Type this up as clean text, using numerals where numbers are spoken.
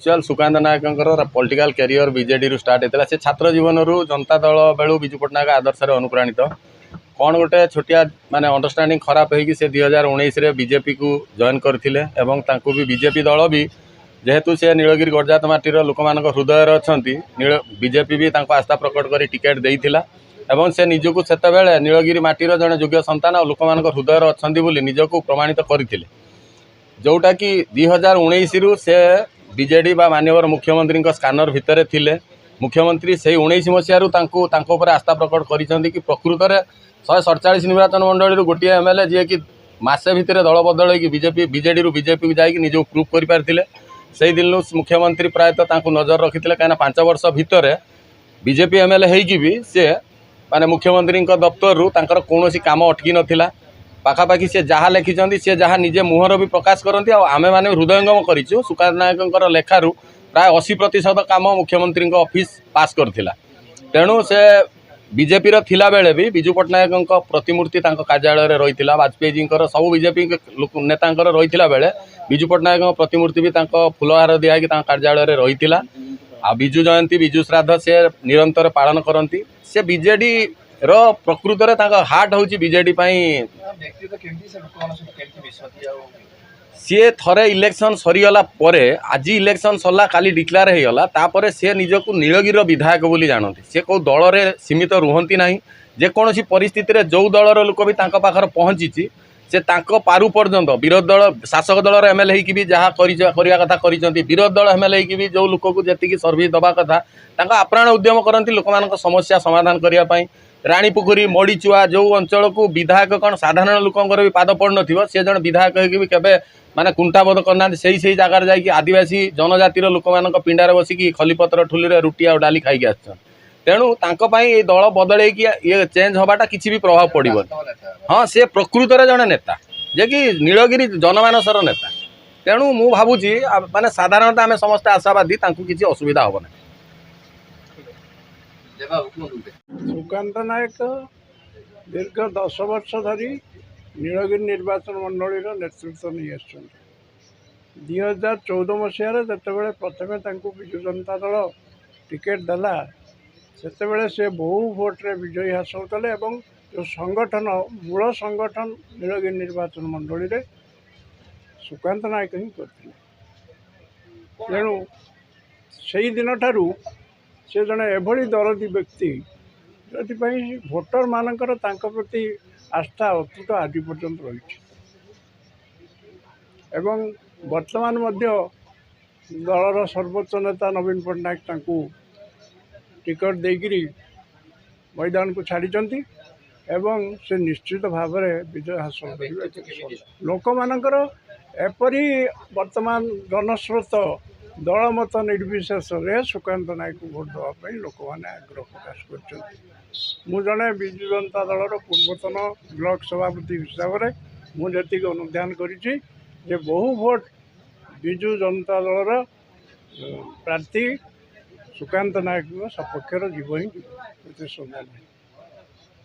Actual Sukanta नायक political career BJD रु start होता से छात्र जीवन रु जनता दल बेलू विजु पट्टनायक आदर्श अनुप्राणित कौन गोटे छोटिया माने अंडरस्टैंडिंग खराब होगी से 2019 बीजेपी को जॉइन करथिले एवं तांको भी बीजेपी दल भी जेहेतु से नीलगिरी गड़जात माटीर लोक मान हृदय अच्छा बीजेपी भी तांको आस्था प्रकट कर टिकेट देइथिला एवं से निजको सेतेबेले नीलगिरी माटीर जड़े योग्य संतान और लोक मान हृदय अच्छा बोली निजको प्रमाणित करथिले जोटा कि 2019 रु से बीजेडी बा माननीय मुख्यमंत्री स्कानर भितर थिले मुख्यमंत्री से 19 मसीह आस्था प्रकट करिसेंती कि प्रकृत में 147 निर्वाचन मंडली गोटे एमएलए जी कि मसे भितर दल बदल बीजेपी बीजेडी रु बीजेपी जाकि निज प्रूफ कर पारे से दिन मुख्यमंत्री प्रायतः नजर रखी कहीं 5 वर्ष भितर बीजेपी एमएलए होगी भी सी माने मुख्यमंत्री दफ्तर रु कौन काम अटकी नाला पाखापाखि सी जहाँ लिखिं सी जहाँ निजे मुहर भी प्रकाश करती आमे मैंने हृदयंगम करूँ सुकांत नायक लेखारू प्राय 80% काम मुख्यमंत्री ऑफिस पास करथिला तेणु से बीजेपी थिला बेले भी विजु पट्टनायक प्रतिमूर्ति कार्यालय रही वाजपेयी जी सब बीजेपी नेता रही बेले विजु पट्टनायक प्रतिमूर्ति भी फुलहार दिखाई कार्यालय रही आ विजु जयंती विजु श्राद्ध से निरंतर पालन करती से बीजेडी रो प्रकृत में हार्ट हूँ बीजेडी सी थरे इलेक्शन सरीगला आज इलेक्शन सरला काली डिक्लेयर हो गला तापर से निजक नीलगिरी विधायक बोली जानते सी कौ दल में सीमित रुहति ना जेकोसी परिस्थिति जो दलर लोक भी पाखर पहुँची से पारु पर्यंत विरोधी दल शासक दलर एमएलए भी जहाँ करवा कथा कर विरोधी दल एमएलए भी जो लोक को जी सर्विस दवा कथा आप्राण उद्यम करती लोक मान समस्या समाधान करने राणी पोखरी मड़ीचुआ जो अंचल को विधायक कौन साधारण लोकंर भी पाद पड़ न सी जन विधायक भी केवे माने कुंठाबोध करना से जगार जाकि आदिवासी जनजातिर लोक मान पिंडार बसिकी खलीपत्र ठुली रुटी आ डाली खाई आस तेणु ये दल बदल ये चेंज हवाटा किसी भी प्रभाव पड़ो हाँ सी प्रकृत में जड़े नेता जे कि नीलगिरी जनमानसर नेता तेणु मु भावुची माने साधारणतः आम समस्त आशावादी किसी असुविधा हम ना सुकांत नायक दीर्घ 10 वर्ष धरी नीलगिरी निर्वाचन मंडली नेतृत्व नहीं आसुँच 2014 मसीह जितेबाला प्रथम विजु जनता दल टिकेट देला से से बहु भोट्रे विजयी हासिल कले और जो संगठन मूल संगठन नीलगिरी निर्वाचन मंडली रे सुकांत नायक ही करते तेणु से दिन ठारू से जड़े एभली दरदी व्यक्ति जो भोटर मानकर प्रति आस्था अतुट आज पर्यंत रही वर्तमान दलर सर्वोच्च नेता नवीन पट्टनायक टिकट देकरी मैदान को छाड़ी से निश्चित भाव में विजय हासिल कर लोक मानकर एपरी वर्तमान जनस्रोत दल मत निर्विशेष सुकांत नायक भोट देवाई लोक मैंने आग्रह प्रकाश कर जड़े विजु जनता दलर पूर्वतन ब्लॉक सभापति हिसाब से मुझे अनुधान करी बहु भोट विजु जनता दलर प्रार्थी सुकांत नायक सपक्षर जीव ही संदेह नहीं।